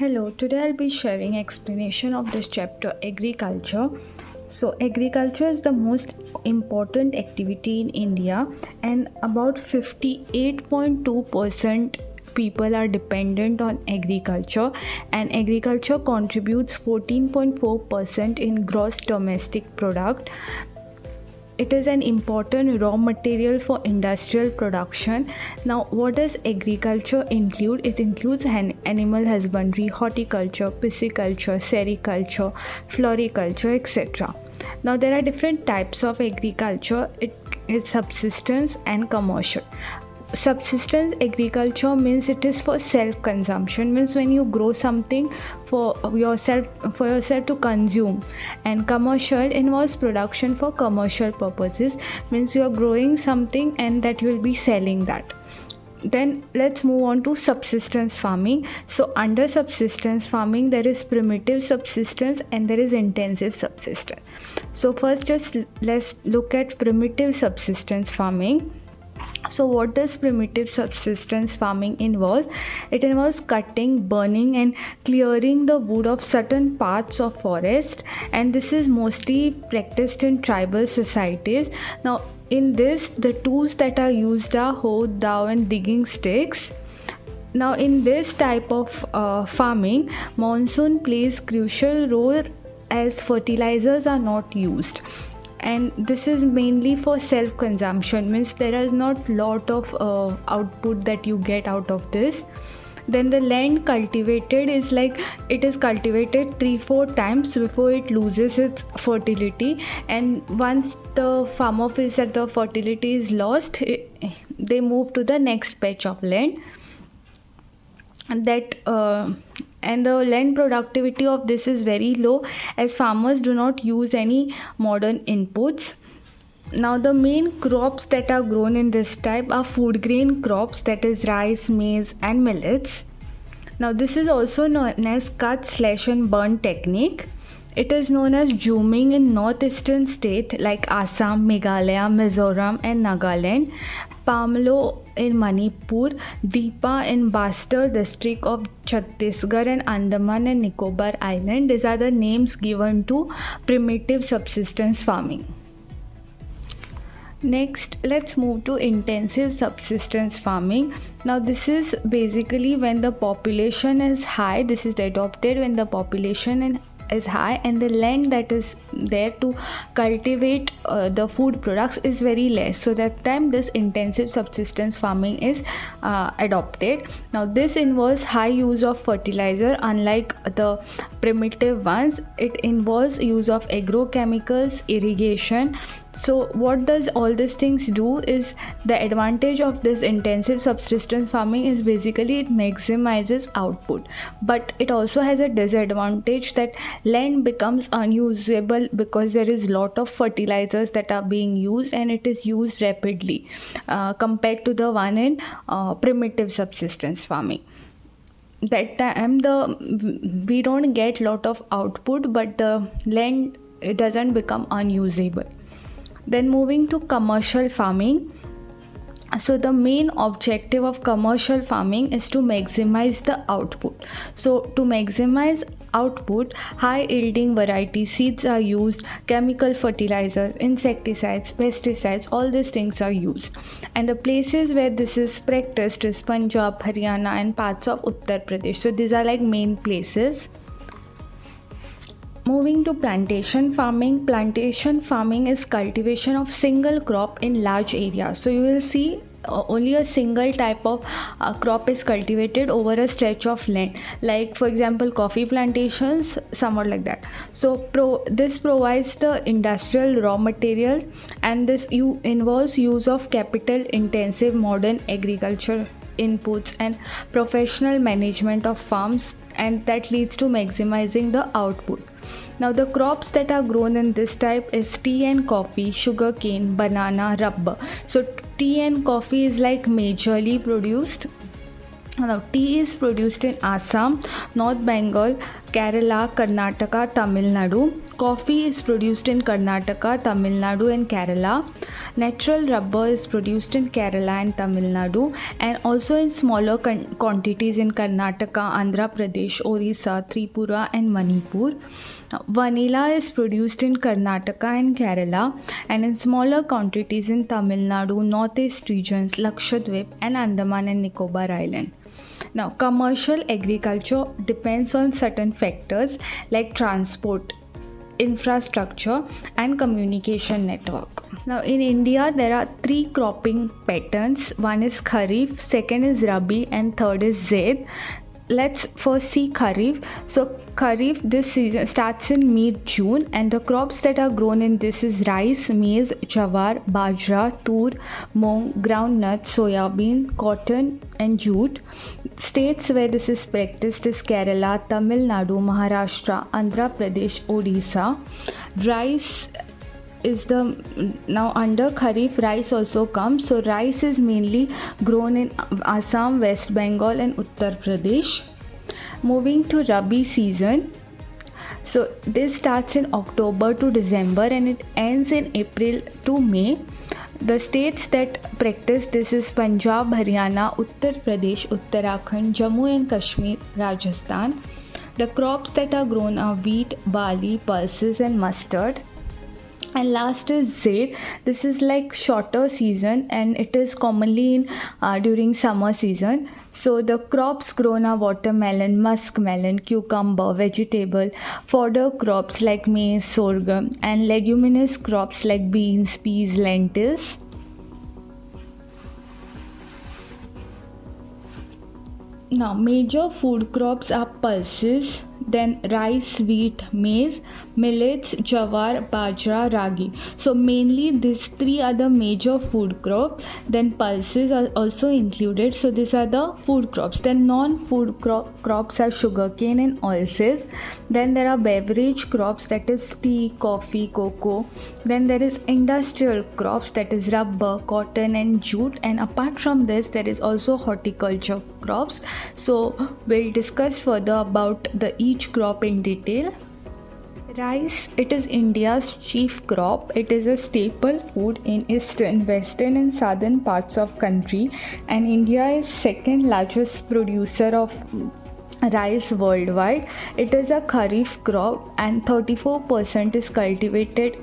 Hello, today I'll be sharing explanation of this chapter agriculture. So agriculture is the most important activity in India and about 58.2% people are dependent on agriculture, and agriculture contributes 14.4% in gross domestic product. It is an important raw material for industrial production. Now, what does agriculture include? It includes animal husbandry, horticulture, pisciculture, sericulture, floriculture, etc. Now, there are different types of agriculture. It is subsistence and commercial. Subsistence agriculture means it is for self consumption, means when you grow something for yourself to consume, and commercial involves production for commercial purposes, means you are growing something and that you will be selling that. Then let's move on to subsistence farming. So under subsistence farming there is primitive subsistence and there is intensive subsistence. So first just let's look at primitive subsistence farming. So what does primitive subsistence farming involve? It involves cutting, burning and clearing the wood of certain parts of forest, and this is mostly practiced in tribal societies. Now in this the tools that are used are hoe, dao and digging sticks. Now in this type of farming, monsoon plays crucial role as fertilizers are not used, and this is mainly for self consumption, means there is not lot of output that you get out of this. Then the land cultivated is like it is cultivated 3-4 times before it loses its fertility, and once the farmer feels that the fertility is lost, they move to the next patch of land. And the land productivity of this is very low as farmers do not use any modern inputs. Now the main crops that are grown in this type are food grain crops, that is rice, maize and millets. Now this is also known as cut, slash and burn technique. It is known as juming in northeastern state like Assam, Meghalaya, Mizoram and Nagaland, Pamlo in Manipur, Deepa in Bastar district of Chhattisgarh and Andaman and Nicobar Island. These are the names given to primitive subsistence farming. Next, let's move to intensive subsistence farming. Now this is basically when the population is high. This is adopted when the population is high and the land that is there to cultivate the food products is very less, so that time this intensive subsistence farming is adopted. Now this involves high use of fertilizer. Unlike the primitive ones, it involves use of agrochemicals, irrigation. So what does all these things do is, the advantage of this intensive subsistence farming is basically it maximizes output, but it also has a disadvantage that land becomes unusable because there is lot of fertilizers that are being used and it is used rapidly compared to the one in primitive subsistence farming. That time we don't get lot of output, but the land, it doesn't become unusable. Then moving to commercial farming. So the main objective of commercial farming is to maximize the output. So to maximize output, high yielding variety seeds are used, chemical fertilizers, insecticides, pesticides, all these things are used. And the places where this is practiced is Punjab, Haryana and parts of Uttar Pradesh. So these are like main places. Moving to plantation farming. Plantation farming is cultivation of single crop in large areas. So you will see only a single type of crop is cultivated over a stretch of land, like for example coffee plantations, somewhat like that. So this provides the industrial raw material, and this involves use of capital intensive modern agriculture inputs and professional management of farms, and that leads to maximizing the output. Now the crops that are grown in this type is tea and coffee, sugarcane, banana, rubber. So tea and coffee is like majorly produced. Now tea is produced in Assam, North Bengal, Kerala, Karnataka, Tamil Nadu. Coffee is produced in Karnataka, Tamil Nadu and Kerala. Natural rubber is produced in Kerala and Tamil Nadu, and also in smaller quantities in Karnataka, Andhra Pradesh, Orissa, Tripura and Manipur. Vanilla is produced in Karnataka and Kerala, and in smaller quantities in Tamil Nadu, Northeast regions, Lakshadweep and Andaman and Nicobar Island. Now, commercial agriculture depends on certain factors like transport, infrastructure and communication network. Now in India there are three cropping patterns. One is Kharif, second is Rabi and third is Zaid. Let's first see Kharif. So Kharif this season starts in mid-June, and the crops that are grown in this is rice, maize, jawar, bajra, tur, mung, groundnut, soybean, cotton and jute. States where this is practiced is Kerala, Tamil Nadu, Maharashtra, Andhra Pradesh, Odisha. Rice is now under Kharif rice also comes. So rice is mainly grown in Assam, West Bengal and Uttar Pradesh. Moving to Rabi season. So this starts in October to December and it ends in April to May. The states that practice this is Punjab, Haryana, Uttar Pradesh, Uttarakhand, Jammu and Kashmir, Rajasthan. The crops that are grown are wheat, barley, pulses and mustard. And last is Zaid. This is like shorter season and it is commonly in during summer season. So the crops grown are watermelon, muskmelon, cucumber, vegetable, fodder crops like maize, sorghum and leguminous crops like beans, peas, lentils. Now major food crops are pulses, then rice, wheat, maize, millets, jawar, bajra, ragi. So mainly these three are the major food crops. Then pulses are also included. So these are the food crops. Then non-food crops are sugarcane and oilseeds. Then there are beverage crops, that is tea, coffee, cocoa. Then there is industrial crops, that is rubber, cotton and jute. And apart from this there is also horticulture crops. So we'll discuss further about each crop in detail. Rice, it is India's chief crop. It is a staple food in eastern, western and southern parts of country, and India is second largest producer of rice worldwide. It is a kharif crop and 34% is cultivated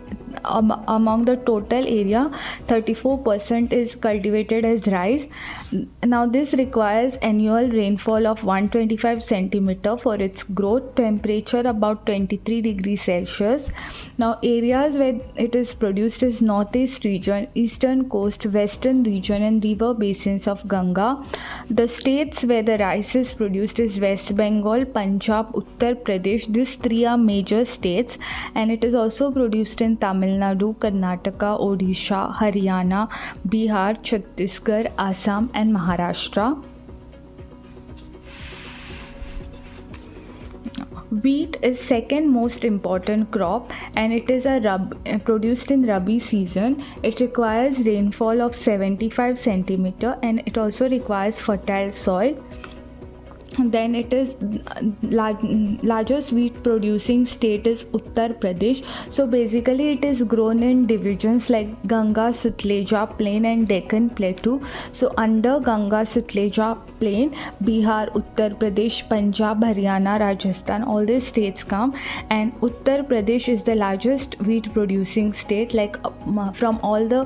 among the total area. 34% is cultivated as rice. Now this requires annual rainfall of 125 centimeter for its growth, temperature about 23 degrees Celsius. Now areas where it is produced is northeast region, eastern coast, western region and river basins of Ganga. The states where the rice is produced is West Bengal, Punjab, Uttar Pradesh. These three are major states, and it is also produced in Tamil Nadu, Karnataka, Odisha, Haryana, Bihar, Chhattisgarh, Assam and Maharashtra. Wheat is second most important crop and it is produced in Rabi season. It requires rainfall of 75 centimeter and it also requires fertile soil. Then it is largest wheat producing state is Uttar Pradesh. So basically it is grown in divisions like Ganga Sutleja Plain and Deccan Plateau. So under Ganga Sutleja Plain, Bihar, Uttar Pradesh, Punjab, Haryana, Rajasthan, all these states come, and Uttar Pradesh is the largest wheat producing state. Like from all the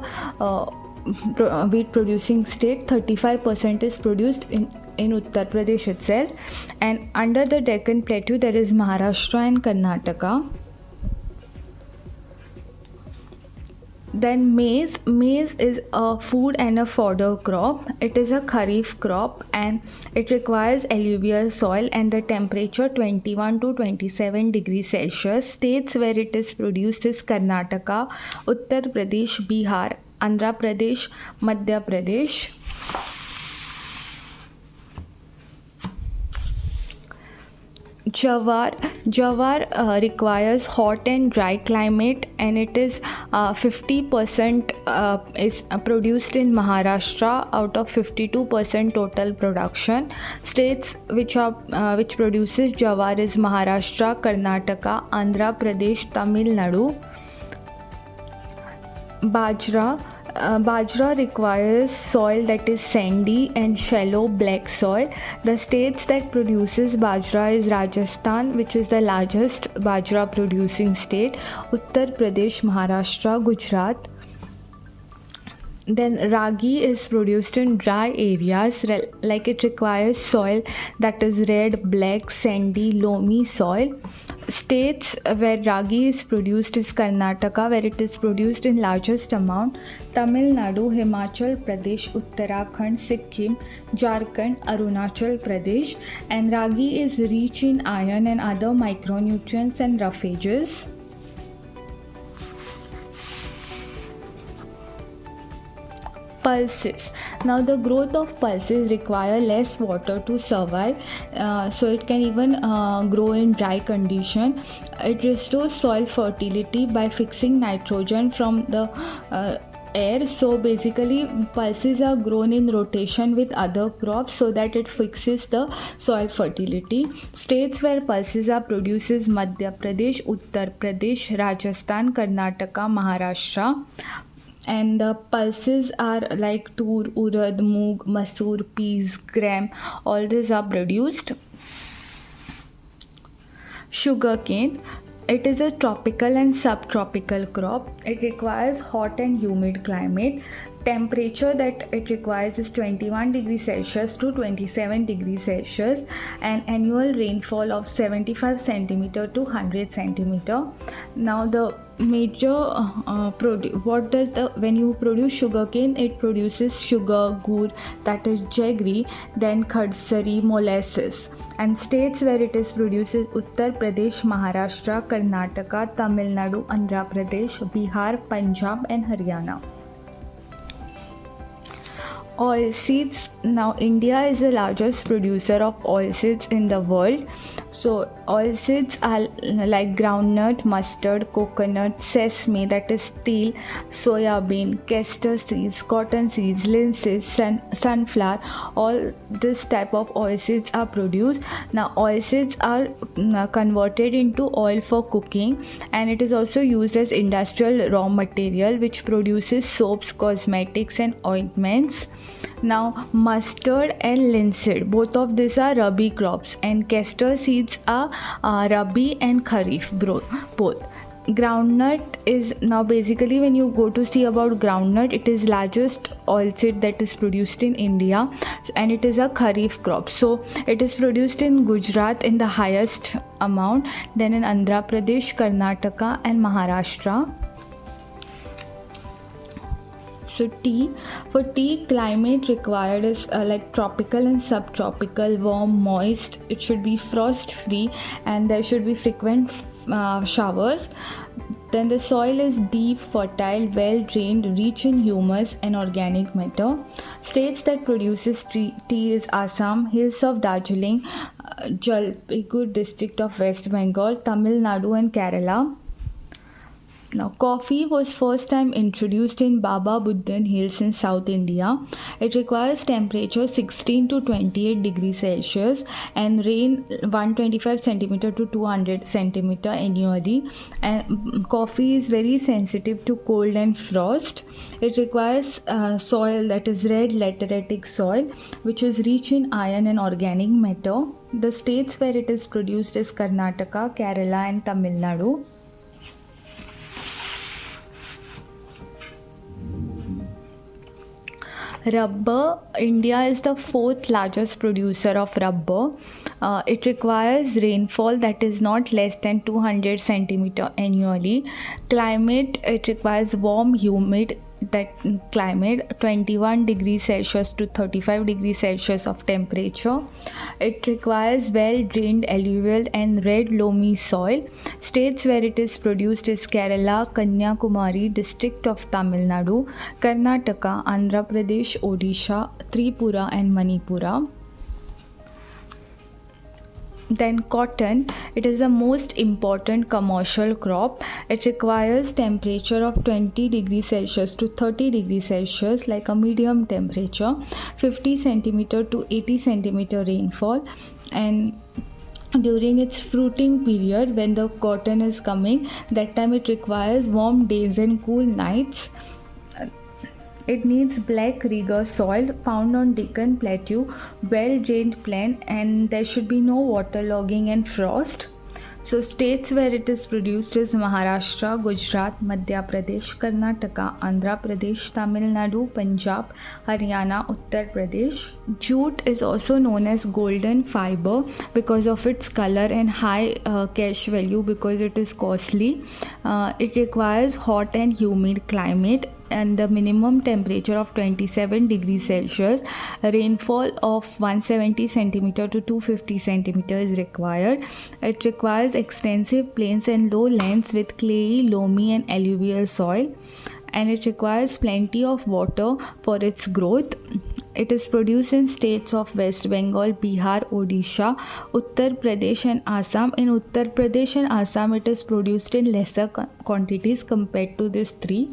wheat producing state, 35% is produced in Uttar Pradesh itself, and under the Deccan Plateau there is Maharashtra and Karnataka. Then maize is a food and a fodder crop. It is a kharif crop and it requires alluvial soil and the temperature 21 to 27 degrees Celsius. States where it is produced is Karnataka, Uttar Pradesh, Bihar, Andhra Pradesh, Madhya Pradesh. Jawar requires hot and dry climate, and it is 50% is produced in Maharashtra out of 52% total production. States which produces jawar is Maharashtra, Karnataka, Andhra Pradesh, Tamil Nadu. Bajra requires soil that is sandy and shallow black soil. The states that produces bajra is Rajasthan, which is the largest bajra producing state, Uttar Pradesh, Maharashtra, Gujarat. Then ragi is produced in dry areas, like it requires soil that is red, black, sandy, loamy soil. States where ragi is produced is Karnataka, where it is produced in largest amount, Tamil Nadu, Himachal Pradesh, Uttarakhand, Sikkim, Jharkhand, Arunachal Pradesh. And ragi is rich in iron and other micronutrients and roughages. Pulses. Now the growth of pulses require less water to survive, so it can even grow in dry condition. It restores soil fertility by fixing nitrogen from the air. So basically pulses are grown in rotation with other crops so that it fixes the soil fertility. States where pulses are produced is Madhya Pradesh, Uttar Pradesh, Rajasthan, Karnataka, Maharashtra. And the pulses are like tur, urad, moong, masoor, peas, gram, all these are produced. Sugarcane. It is a tropical and subtropical crop. It requires hot and humid climate. Temperature that it requires is 21 degrees Celsius to 27 degrees Celsius, and annual rainfall of 75 centimeter to 100 centimeter. Now the major when you produce sugarcane, it produces sugar, gur, that is jaggery, then khadsari, molasses. And states where it is produced is Uttar Pradesh, Maharashtra, Karnataka, Tamil Nadu, Andhra Pradesh, Bihar, Punjab and Haryana. Oilseeds. Now India is the largest producer of oilseeds in the world. So oilseeds are like groundnut, mustard, coconut, sesame, that is til, soya bean, castor seeds, cotton seeds, linseeds, sunflower. All this type of oilseeds are produced. Now oilseeds are converted into oil for cooking, and it is also used as industrial raw material which produces soaps, cosmetics and ointments. Now mustard and linseed, both of these are rabi crops, and castor seeds are rabi and kharif both. Groundnut is, now basically when you go to see about groundnut, it is largest oilseed that is produced in India, and it is a kharif crop. So it is produced in Gujarat in the highest amount, then in Andhra Pradesh, Karnataka and Maharashtra. So tea. For tea, climate required is like tropical and subtropical, warm, moist. It should be frost free and there should be frequent showers. Then the soil is deep, fertile, well drained, rich in humus and organic matter. States that produces tea is Assam, hills of Darjeeling, Jalpaiguri district of West Bengal, Tamil Nadu and Kerala. Now, coffee was first time introduced in Baba Budan Hills in South India. It requires temperature 16 to 28 degrees Celsius and rain 125 centimeter to 200 centimeter annually. And coffee is very sensitive to cold and frost. It requires soil that is red lateritic soil, which is rich in iron and organic matter. The states where it is produced is Karnataka, Kerala and Tamil Nadu. Rubber. India is the fourth largest producer of rubber. It requires rainfall that is not less than 200 centimeter annually. Climate, it requires warm, humid climate, 21 degrees Celsius to 35 degrees Celsius of temperature. It requires well drained alluvial and red loamy soil. States where it is produced is Kerala, Kanyakumari, district of Tamil Nadu, Karnataka, Andhra Pradesh, Odisha, Tripura and Manipura. Then cotton, it is the most important commercial crop. It requires temperature of 20 degrees Celsius to 30 degrees Celsius, like a medium temperature, 50 centimeter to 80 centimeter rainfall, and during its fruiting period, when the cotton is coming, that time it requires warm days and cool nights. It needs black rigor soil found on Deccan Plateau, well drained plain, and there should be no waterlogging and frost. So states where it is produced is Maharashtra, Gujarat, Madhya Pradesh, Karnataka, Andhra Pradesh, Tamil Nadu, Punjab, Haryana, Uttar Pradesh. Jute is also known as golden fiber because of its color and high cash value because it is costly. It requires hot and humid climate and the minimum temperature of 27 degrees Celsius. Rainfall of 170 centimeter to 250 centimeter is required. It requires extensive plains and lowlands with clayey, loamy and alluvial soil, and it requires plenty of water for its growth. It is produced in states of West Bengal, Bihar, Odisha, Uttar Pradesh and Assam. In Uttar Pradesh and Assam, it is produced in lesser quantities compared to these three.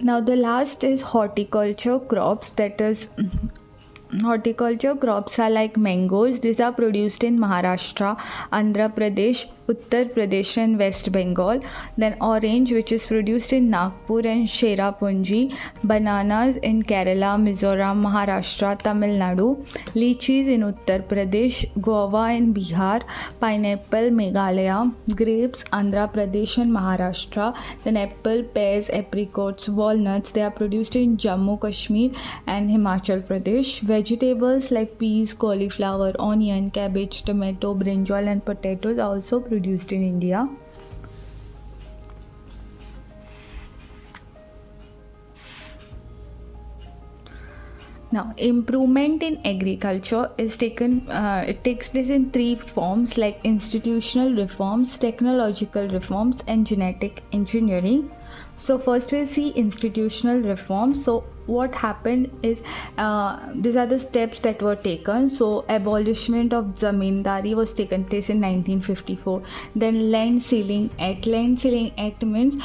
Now the last is horticulture crops, that is horticulture crops are like mangoes. These are produced in Maharashtra, Andhra Pradesh, Uttar Pradesh and West Bengal. Then orange, which is produced in Nagpur and Cherrapunji. Bananas in Kerala, Mizoram, Maharashtra, Tamil Nadu. Lychees in Uttar Pradesh, guava in Bihar, pineapple Meghalaya, grapes Andhra Pradesh and Maharashtra. Then apple, pears, apricots, walnuts, they are produced in Jammu Kashmir and Himachal Pradesh. Vegetables like peas, cauliflower, onion, cabbage, tomato, brinjal and potatoes are also produced in India. Now, improvement in agriculture is it takes place in three forms, like institutional reforms, technological reforms and genetic engineering. So first we'll see institutional reforms. So what happened is these are the steps that were taken. So abolishment of zamindari was taken place in 1954. Then Land Ceiling Act. Land Ceiling Act means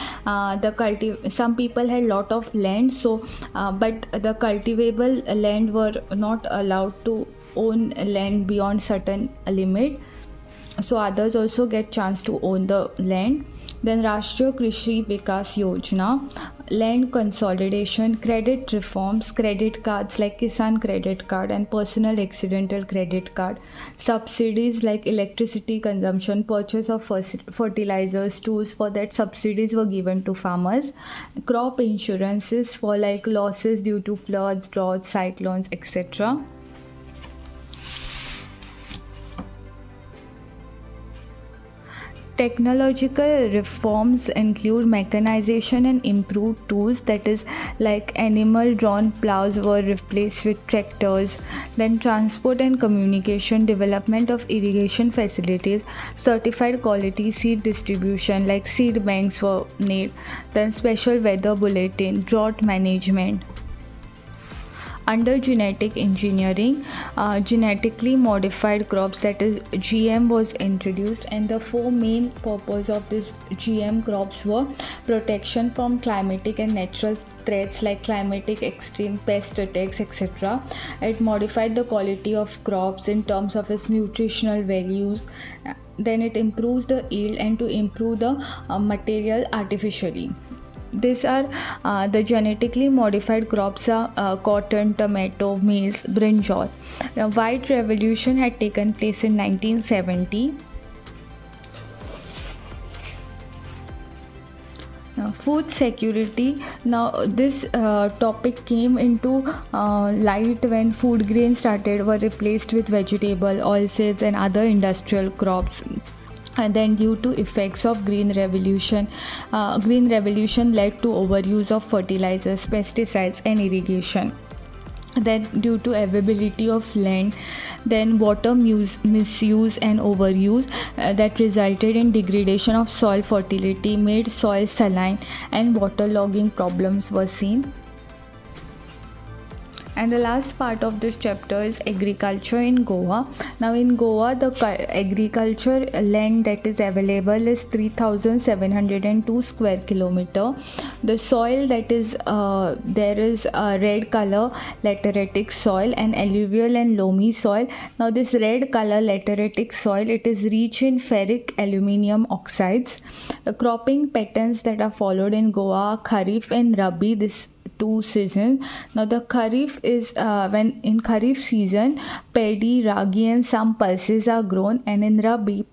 some people had lot of land, so but the cultivable land were not allowed to own land beyond certain limit. So others also get chance to own the land. Then Rashtriya Krishi Vikas Yojana, land consolidation, credit reforms, credit cards like Kisan credit card and personal accidental credit card, subsidies like electricity consumption, purchase of fertilizers, tools, for that subsidies were given to farmers, crop insurances for like losses due to floods, droughts, cyclones, etc. Technological reforms include mechanization and improved tools, that is like animal drawn plows were replaced with tractors. Then transport and communication, development of irrigation facilities, certified quality seed distribution like seed banks were made. Then special weather bulletin, drought management. Under genetic engineering, genetically modified crops, that is GM, was introduced, and the four main purpose of this GM crops were protection from climatic and natural threats like climatic extreme, pest attacks, etc. It modified the quality of crops in terms of its nutritional values. Then it improves the yield and to improve the material artificially. These are the genetically modified crops are cotton, tomato, maize, brinjal. Now, White Revolution had taken place in 1970. Now, food security. Now, this topic came into light when food grains were replaced with vegetable, oilseeds, and other industrial crops. And then due to effects of green revolution led to overuse of fertilizers, pesticides and irrigation. Then due to availability of land, then water misuse and overuse that resulted in degradation of soil fertility, made soil saline, and waterlogging problems were seen. And the last part of this chapter is agriculture in Goa. Now in Goa, the agriculture land that is available is 3,702 square kilometer. The soil that is there is a red color lateritic soil and alluvial and loamy soil. Now this red color lateritic soil, it is rich in ferric aluminium oxides. The cropping patterns that are followed in Goa, Kharif and Rabi, this two seasons. Now the Kharif is when in Kharif season, paddy, ragi and some pulses are grown, and in Rabi,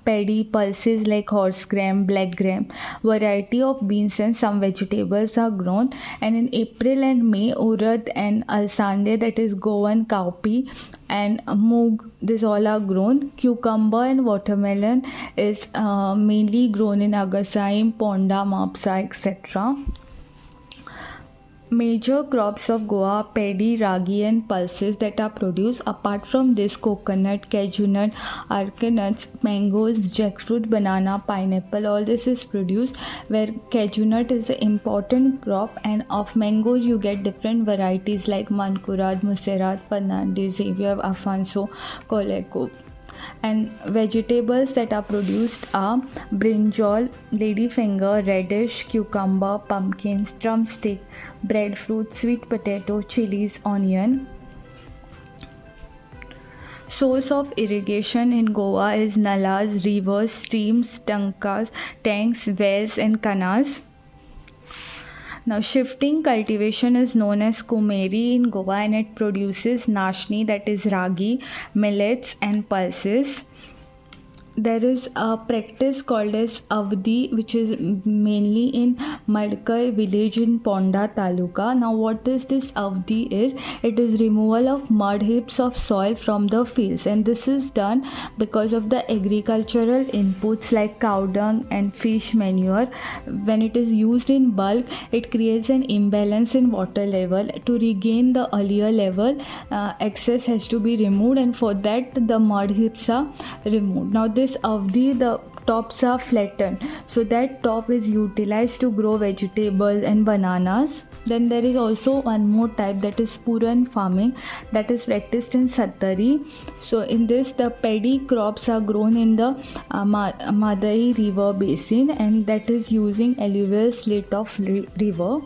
paddy, pulses like horse gram, black gram, variety of beans and some vegetables are grown. And in April and May, urad and alsande, that is Goan cowpea and moong, this all are grown. Cucumber and watermelon is mainly grown in Agasaim, Ponda, Mapsa, etc. Major crops of Goa, paddy, ragi and pulses that are produced. Apart from this, coconut, cashew nut, areca nuts, mangoes, jackfruit, banana, pineapple, all this is produced, where cashew nut is an important crop, and of mangoes you get different varieties like Mankurad, Muserat, Fernandez, Xavier, Afonso, Coleco. And vegetables that are produced are brinjal, ladyfinger, radish, cucumber, pumpkins, drumstick, breadfruit, sweet potato, chilies, onion. Source of irrigation in Goa is nalas, rivers, streams, tanks, wells and canals. Now shifting cultivation is known as kumeri in Goa, and it produces nashni, that is ragi, millets and pulses. There is a practice called as Avdi, which is mainly in Madkai village in Ponda Taluka. Now what is this Avdi is? It is removal of mud heaps of soil from the fields, and this is done because of the agricultural inputs like cow dung and fish manure. When it is used in bulk, it creates an imbalance in water level. To regain the earlier level, excess has to be removed, and for that the mud heaps are removed. Now this Avdi, the tops are flattened, so that top is utilized to grow vegetables and bananas. Then there is also one more type, that is Puran farming, that is practiced in Sattari. So in this, the paddy crops are grown in the Madai river basin, and that is using alluvial slit of river.